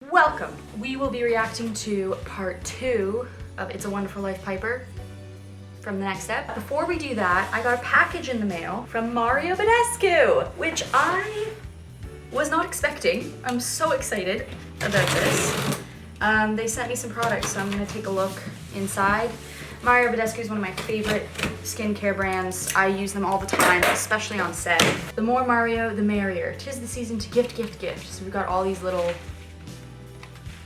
Welcome! We will be reacting to part 2 of It's a Wonderful Life Piper from the next step. Before we do that, I got a package in the mail from Mario Badescu, which I was not expecting. I'm so excited about this. They sent me some products, so I'm gonna take a look inside. Mario Badescu is one of my favorite skincare brands. I use them all the time, especially on set. The more Mario, the merrier. 'Tis the season to gift, gift, gift. So we've got all these little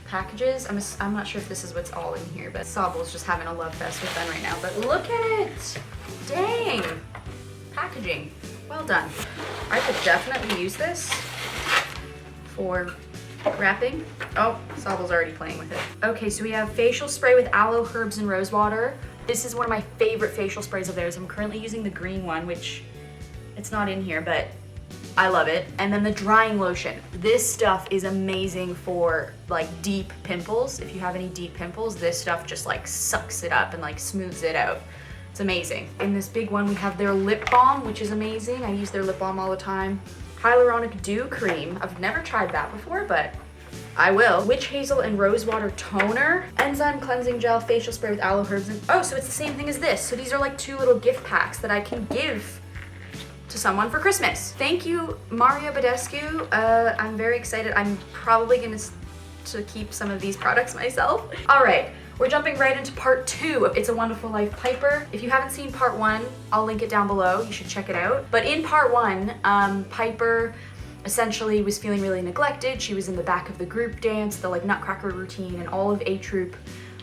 packages. I'm not sure if this is what's all in here, but Sable's just having a love fest with them right now. But look at it! Dang! Packaging. Well done. I could definitely use this for wrapping. Oh, Sable's already playing with it. Okay, so we have facial spray with aloe, herbs, and rose water. This is one of my favorite facial sprays of theirs. I'm currently using the green one, which it's not in here, but I love it. And then the drying lotion. This stuff is amazing for like deep pimples. If you have any deep pimples, this stuff just like sucks it up and like smooths it out. It's amazing. In this big one, we have their lip balm, which is amazing. I use their lip balm all the time. Hyaluronic Dew Cream. I've never tried that before, but I will. Witch Hazel and Rose Water Toner. Enzyme Cleansing Gel Facial Spray with Aloe Herbs. And oh, so it's the same thing as this. So these are like 2 little gift packs that I can give to someone for Christmas. Thank you, Mario Badescu. I'm very excited. I'm probably gonna to keep some of these products myself. All right, we're jumping right into part 2 of It's a Wonderful Life Piper. If you haven't seen part 1, I'll link it down below. You should check it out. But in part 1, Piper essentially was feeling really neglected. She was in the back of the group dance, the like Nutcracker routine, and all of A Troop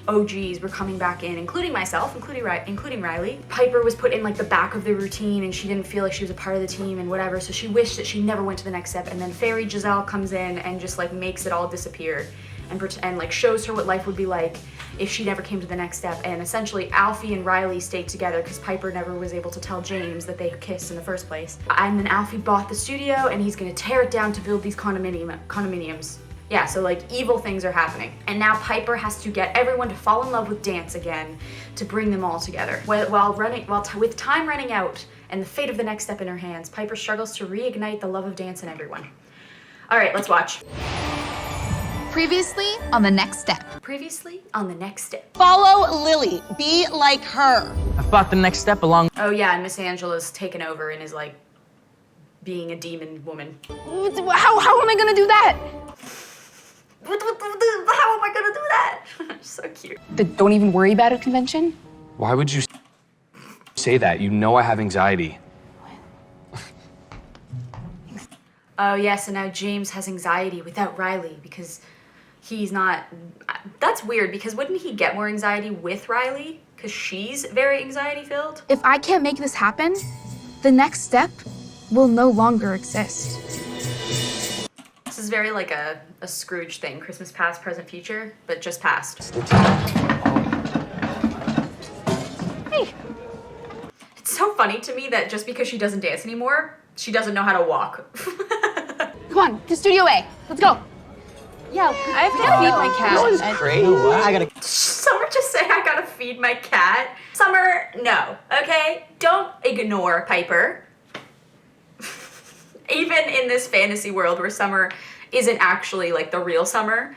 OGs were coming back in, including myself, including Riley. Piper was put in like the back of the routine and she didn't feel like she was a part of the team and whatever, so she wished that she never went to the next step. And then Fairy Giselle comes in and just like makes it all disappear and like shows her what life would be like if she never came to the next step. And essentially Alfie and Riley stayed together because Piper never was able to tell James that they kissed in the first place. And then Alfie bought the studio and he's gonna tear it down to build these condominiums. Yeah, so like evil things are happening. And now Piper has to get everyone to fall in love with dance again to bring them all together. With time running out and the fate of the next step in her hands, Piper struggles to reignite the love of dance in everyone. All right, let's watch. Previously on the next step. Previously on the next step. Follow Lily. Be like her. I've bought the next step along. Oh yeah, and Miss Angela's taken over and is like being a demon woman. How am I gonna do that? How am I gonna do that? So cute. The don't even worry about it convention? Why would you say that? You know I have anxiety. Oh yes, and now James has anxiety without Riley because he's not... That's weird because wouldn't he get more anxiety with Riley? Because she's very anxiety filled? If I can't make this happen, the next step will no longer exist. This is very like a Scrooge thing. Christmas past, present, future, but just past. Hey. It's so funny to me that just because she doesn't dance anymore, she doesn't know how to walk. Come on, to Studio A. Let's go. Yeah, I have to feed my cat. That was great. I gotta... Summer just say I gotta feed my cat. Summer, no, okay? Don't ignore Piper. Even in this fantasy world where Summer isn't actually like the real Summer,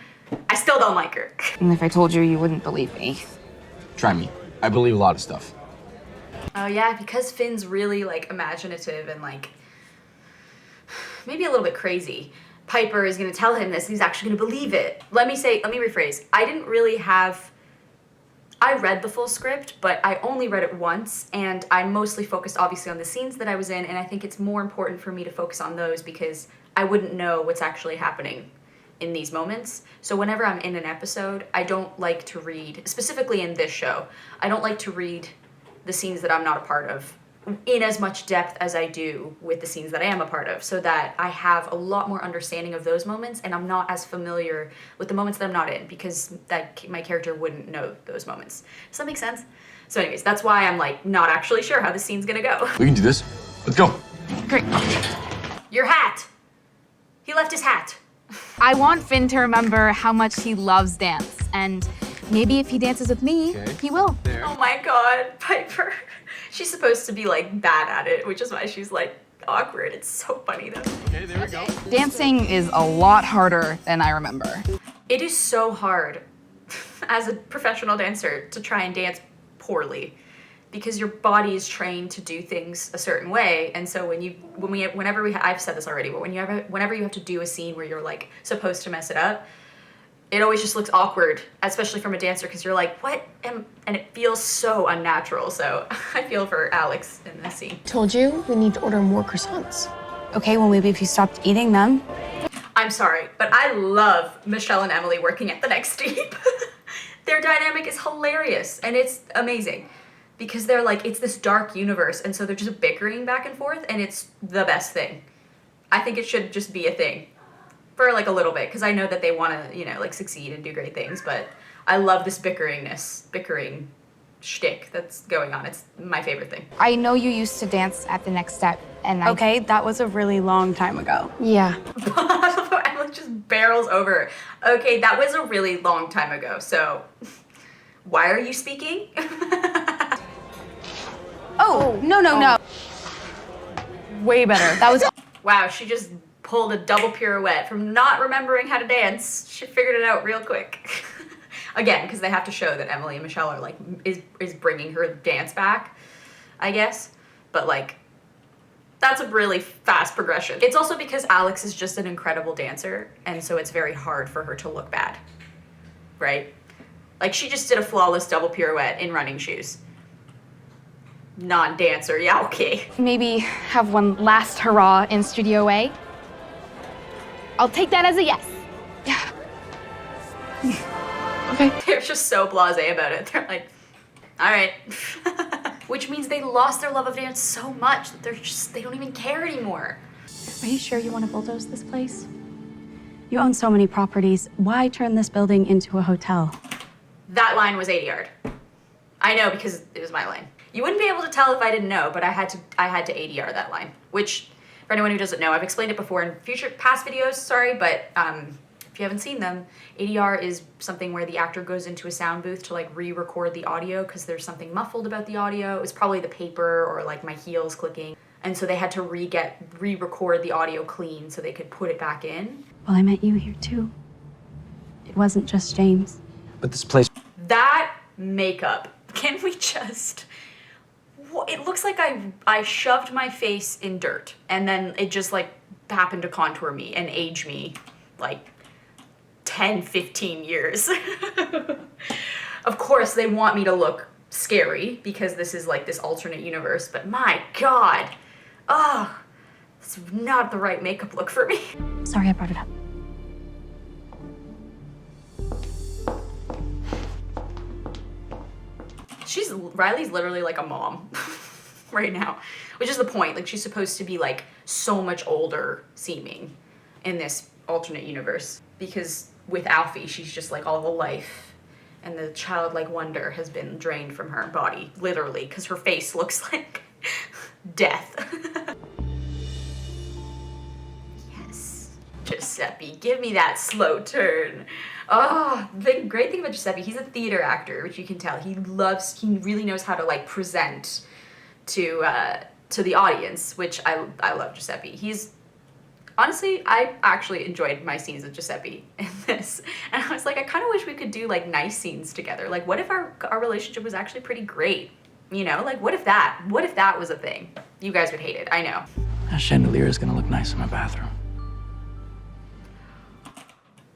I still don't like her. And if I told you, you wouldn't believe me. Try me. I believe a lot of stuff. Oh yeah, because Finn's really like imaginative and like maybe a little bit crazy. Piper is gonna tell him this and he's actually gonna believe it. Let me rephrase. I read the full script, but I only read it once, and I mostly focused obviously on the scenes that I was in, and I think it's more important for me to focus on those because I wouldn't know what's actually happening in these moments. So whenever I'm in an episode, I don't like to read, specifically in this show, I don't like to read the scenes that I'm not a part of in as much depth as I do with the scenes that I am a part of, so that I have a lot more understanding of those moments and I'm not as familiar with the moments that I'm not in because my character wouldn't know those moments. Does that make sense? So anyways, that's why I'm like not actually sure how the scene's gonna go. We can do this. Let's go. Great. Your hat! He left his hat. I want Finn to remember how much he loves dance, and maybe if he dances with me, he will. There. Oh my god, Piper. She's supposed to be like bad at it, which is why she's like awkward. It's so funny though. Okay, there we go. Dancing is a lot harder than I remember. It is so hard as a professional dancer to try and dance poorly because your body is trained to do things a certain way. And so I've said this already, but whenever you have to do a scene where you're like supposed to mess it up, it always just looks awkward, especially from a dancer, because you're like, and it feels so unnatural. So I feel for Alex in this scene. Told you we need to order more croissants. Okay, well maybe if you stopped eating them. I'm sorry, but I love Michelle and Emily working at the Next Deep. Their dynamic is hilarious, and it's amazing. Because they're like, it's this dark universe, and so they're just bickering back and forth, and it's the best thing. I think it should just be a thing. For like a little bit, because I know that they want to, you know, like succeed and do great things, but I love this bickering shtick that's going on. It's my favorite thing. I know you used to dance at the Next Step, and Okay, that was a really long time ago. Yeah. Emily just barrels over. Okay, that was a really long time ago, so why are you speaking? Oh, no. Way better. That was Wow, she just pulled a double pirouette from not remembering how to dance. She figured it out real quick. Again, because they have to show that Emily and Michelle are like, is bringing her dance back, I guess. But like, that's a really fast progression. It's also because Alex is just an incredible dancer, and so it's very hard for her to look bad, right? Like, she just did a flawless double pirouette in running shoes. Non-dancer, yeah, okay. Maybe have one last hurrah in Studio A. I'll take that as a yes. Yeah. okay. They're just so blasé about it. They're like, all right. Which means they lost their love of dance so much that they don't even care anymore. Are you sure you want to bulldoze this place? You own so many properties. Why turn this building into a hotel? That line was 80 yard. I know because it was my line. You wouldn't be able to tell if I didn't know, but I had to ADR that line, which for anyone who doesn't know, I've explained it before in past videos, sorry, but if you haven't seen them, ADR is something where the actor goes into a sound booth to like re-record the audio because there's something muffled about the audio. It was probably the paper or like my heels clicking. And so they had to re-record the audio clean so they could put it back in. Well, I met you here too. It wasn't just James. But this place. That makeup, can we just... It looks like I shoved my face in dirt and then it just like happened to contour me and age me like 10, 15 years. Of course, they want me to look scary because this is like this alternate universe, but my God, it's not the right makeup look for me. Sorry I brought it up. Riley's literally like a mom right now, which is the point. Like, she's supposed to be like so much older seeming in this alternate universe because with Alfie, she's just like all the life and the childlike wonder has been drained from her body, literally, because her face looks like death. Yes, Giuseppe, give me that slow turn. Oh, the great thing about Giuseppe, he's a theater actor, which you can tell. He really knows how to like present to the audience, which I love Giuseppe. Honestly, I actually enjoyed my scenes with Giuseppe in this. And I was like, I kind of wish we could do like nice scenes together. Like, what if our relationship was actually pretty great? You know, like what if that was a thing? You guys would hate it, I know. That chandelier is gonna look nice in my bathroom.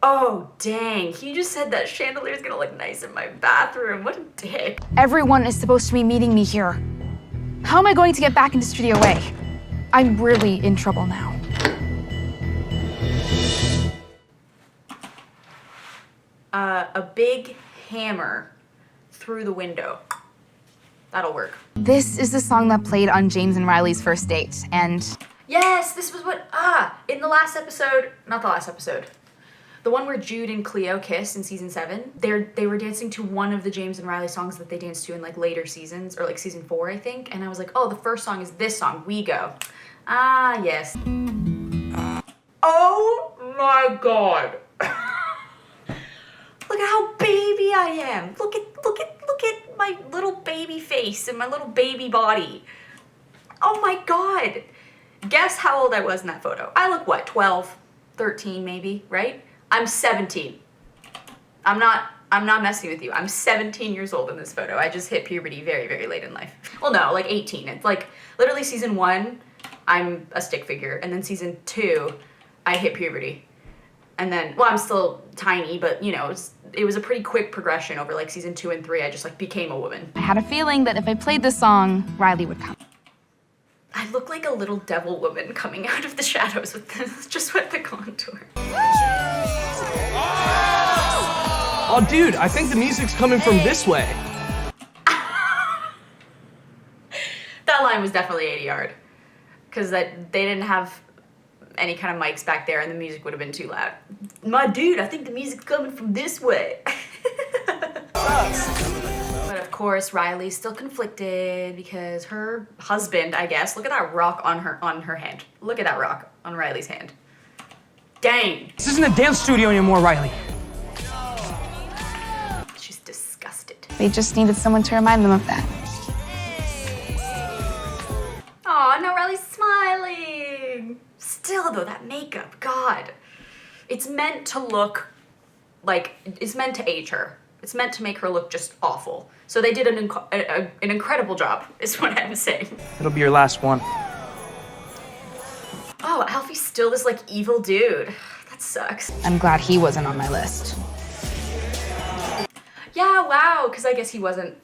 Oh, dang. He just said that chandelier is gonna look nice in my bathroom. What a dick. Everyone is supposed to be meeting me here. How am I going to get back into Studio A? I'm really in trouble now. A big hammer through the window. That'll work. This is the song that played on James and Riley's first date, and... Yes, this was in the last episode, not the last episode, the one where Jude and Cleo kiss in season 7, they were dancing to one of the James and Riley songs that they danced to in like later seasons, or like season 4, I think. And I was like, oh, the first song is this song, We Go. Ah, yes. Oh my God. Look at how baby I am. Look at my little baby face and my little baby body. Oh my God. Guess how old I was in that photo. I look what, 12, 13 maybe, right? I'm 17. I'm not messing with you. I'm 17 years old in this photo. I just hit puberty very, very late in life. Well, no, like 18. It's like literally season 1, I'm a stick figure. And then season 2, I hit puberty. And then, well, I'm still tiny, but you know, it was a pretty quick progression over like season 2 and 3. I just like became a woman. I had a feeling that if I played this song, Riley would come. I look like a little devil woman coming out of the shadows with this, just with the contour. Oh, dude, I think the music's coming from this way. That line was definitely 80 yard. Because they didn't have any kind of mics back there and the music would have been too loud. My dude, I think the music's coming from this way. But of course, Riley's still conflicted because her husband, I guess, look at that rock on her hand. Look at that rock on Riley's hand. Dang. This isn't a dance studio anymore, Riley. She's disgusted. They just needed someone to remind them of that. Aw, no, Riley's smiling. Still though, that makeup, God. It's meant to look like, it's meant to age her. It's meant to make her look just awful. So they did an incredible job, is what I'm saying. It'll be your last one. Oh, Alfie's still this like evil dude. That sucks. I'm glad he wasn't on my list. Yeah, wow, because I guess he wasn't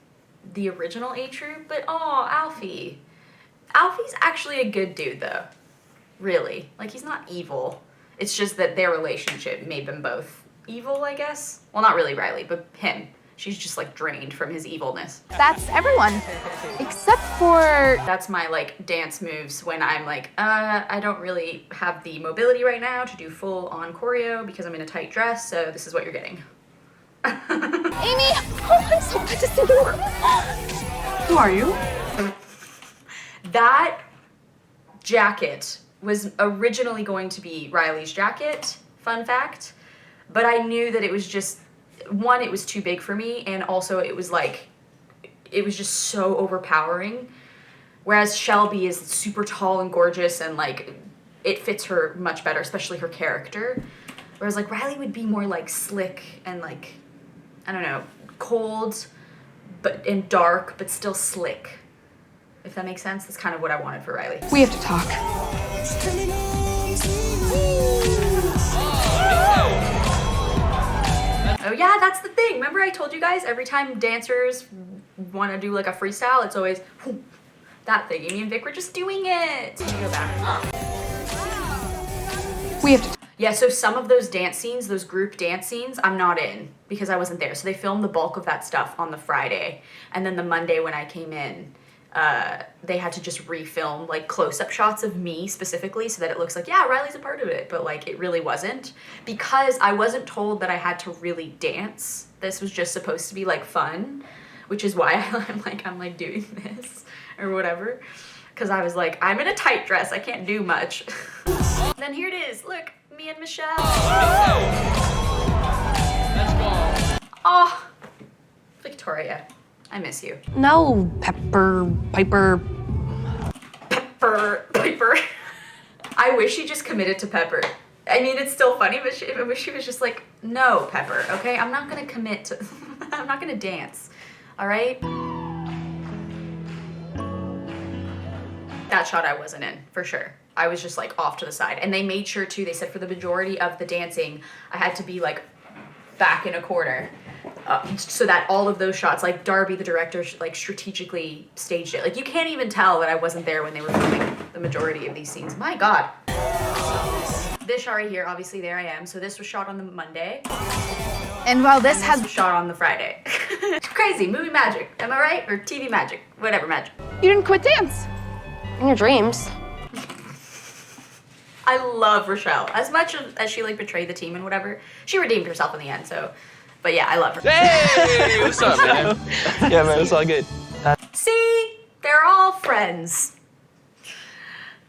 the original A Troop, but oh, Alfie. Alfie's actually a good dude though. Really. Like, he's not evil. It's just that their relationship made them both evil, I guess. Well, not really Riley, but him. She's just like drained from his evilness. That's everyone, except for... That's my like dance moves when I'm like, I don't really have the mobility right now to do full on choreo because I'm in a tight dress, so this is what you're getting. Amy! Oh, I'm so glad to see you. Who are you? That jacket was originally going to be Riley's jacket, fun fact, but I knew that it was just, one, it was too big for me, and also it was like, it was just so overpowering, whereas Shelby is super tall and gorgeous and like, it fits her much better, especially her character, whereas like Riley would be more like slick and like, I don't know, cold and dark, but still slick. If that makes sense, that's kind of what I wanted for Riley. We have to talk. Oh yeah, that's the thing. Remember I told you guys every time dancers want to do like a freestyle, it's always whoo, that thing. Me and Vic were just doing it. So go back. We have to. Yeah, so some of those dance scenes, those group dance scenes, I'm not in because I wasn't there. So they filmed the bulk of that stuff on the Friday, and then the Monday when I came in, they had to just refilm like close-up shots of me specifically so that it looks like, yeah, Riley's a part of it, but like it really wasn't because I wasn't told that I had to really dance. This was just supposed to be like fun, which is why I'm like doing this or whatever. Because I was like, I'm in a tight dress, I can't do much. Then here it is, look, me and Michelle. Let's go. Oh, Victoria. I miss you. No, Piper. Pepper. I wish she just committed to Pepper. I mean, it's still funny, but I wish she was just like, no, Pepper, okay? I'm not gonna commit to, I'm not gonna dance, all right? That shot I wasn't in, for sure. I was just like off to the side. And they made sure too, they said for the majority of the dancing, I had to be like back in a corner. So that all of those shots, like Darby, the director, like strategically staged it. Like you can't even tell that I wasn't there when they were filming the majority of these scenes. My God. This shot right here, obviously there I am. So this was shot on the Monday. And while this This has... was shot on the Friday. Crazy, movie magic, am I right? Or TV magic, whatever magic. You didn't quit dance. In your dreams. I love Rochelle. As much as she like betrayed the team and whatever, she redeemed herself in the end, so. But yeah, I love her. Hey, what's up, man? Yeah, man, it's all good. See? They're all friends.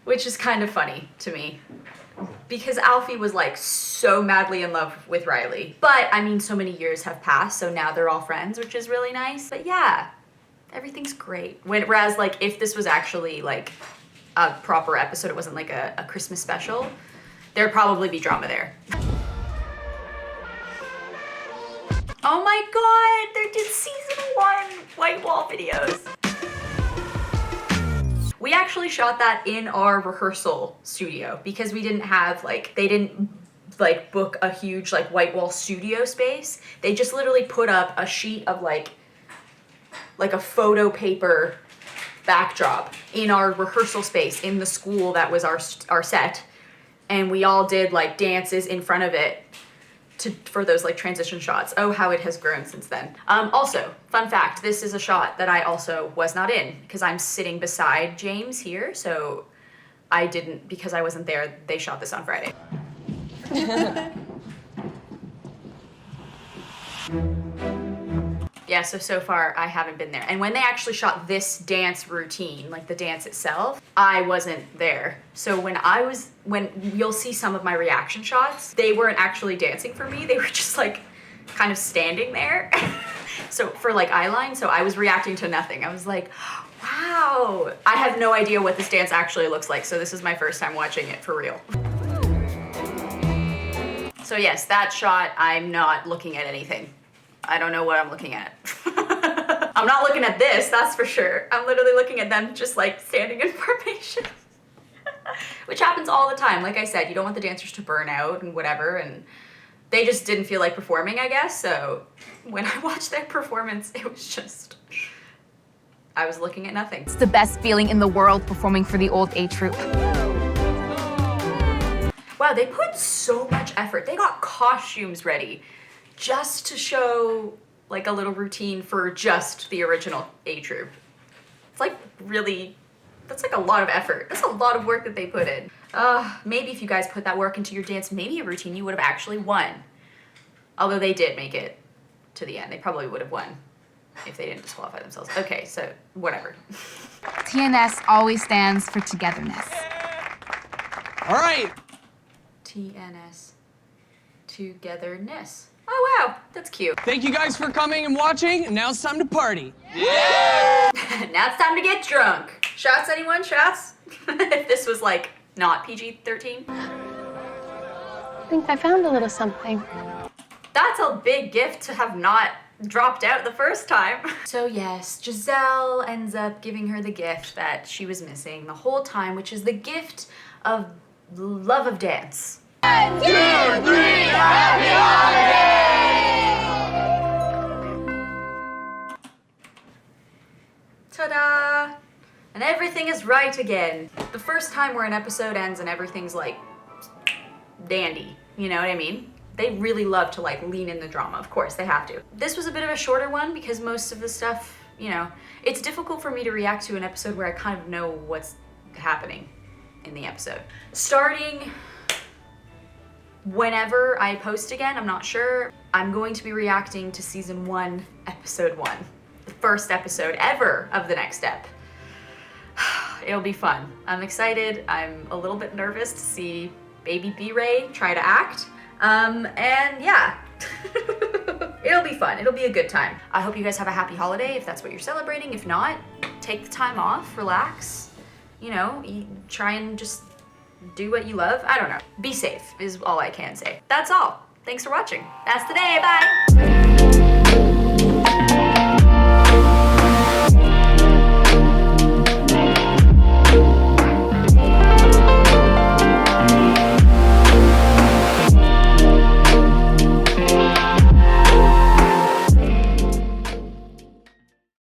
Which is kind of funny to me. Because Alfie was like so madly in love with Riley. But I mean, so many years have passed, so now they're all friends, which is really nice. But yeah, everything's great. Whereas like if this was actually like a proper episode, it wasn't like a Christmas special, there'd probably be drama there. Oh my god, they did season 1 white wall videos. We actually shot that in our rehearsal studio because we didn't have they didn't book a huge white wall studio space. They just literally put up a sheet of like a photo paper backdrop in our rehearsal space in the school that was our set, and we all did dances in front of it for those transition shots. Oh, how it has grown since then. Also, fun fact, this is a shot that I also was not in because I'm sitting beside James here, so I didn't, because I wasn't there, they shot this on Friday. Yeah, so far I haven't been there. And when they actually shot this dance routine, the dance itself, I wasn't there. So when you'll see some of my reaction shots, they weren't actually dancing for me. They were just kind of standing there. So for eyeline, so I was reacting to nothing. I was like, wow. I have no idea what this dance actually looks like. So this is my first time watching it for real. So yes, that shot, I'm not looking at anything. I don't know what I'm looking at. I'm not looking at this, that's for sure. I'm literally looking at them just standing in formation. Which happens all the time. Like I said, you don't want the dancers to burn out and whatever, and they just didn't feel like performing, I guess. So when I watched their performance, it was just, I was looking at nothing. It's the best feeling in the world performing for the old A troupe. Wow, they put so much effort. They got costumes ready just to show a little routine for just the original A troupe. It's really, that's a lot of effort. That's a lot of work that they put in. Maybe if you guys put that work into your dance, maybe a routine, you would have actually won. Although they did make it to the end. They probably would have won if they didn't disqualify themselves. Okay, so whatever. TNS always stands for togetherness. All right. TNS. Togetherness. Oh wow, that's cute. Thank you guys for coming and watching, and now it's time to party. Yeah! Now it's time to get drunk. Shots, anyone? Shots? If this was not PG-13. I think I found a little something. That's a big gift to have not dropped out the first time. So yes, Giselle ends up giving her the gift that she was missing the whole time, which is the gift of love of dance. 1, 2, 3, happy holidays! Ta-da! And everything is right again. The first time where an episode ends and everything's dandy, you know what I mean? They really love to lean in the drama, of course, they have to. This was a bit of a shorter one because most of the stuff, it's difficult for me to react to an episode where I kind of know what's happening in the episode. Starting whenever I post again, I'm not sure, I'm going to be reacting to season 1, episode 1. The first episode ever of the next step. It'll be fun. I'm excited. I'm a little bit nervous to see baby B-Ray try to act. And yeah, it'll be fun. It'll be a good time. I hope you guys have a happy holiday if that's what you're celebrating. If not, take the time off, relax, try and just do what you love. I don't know. Be safe is all I can say. That's all. Thanks for watching. That's the day. Bye.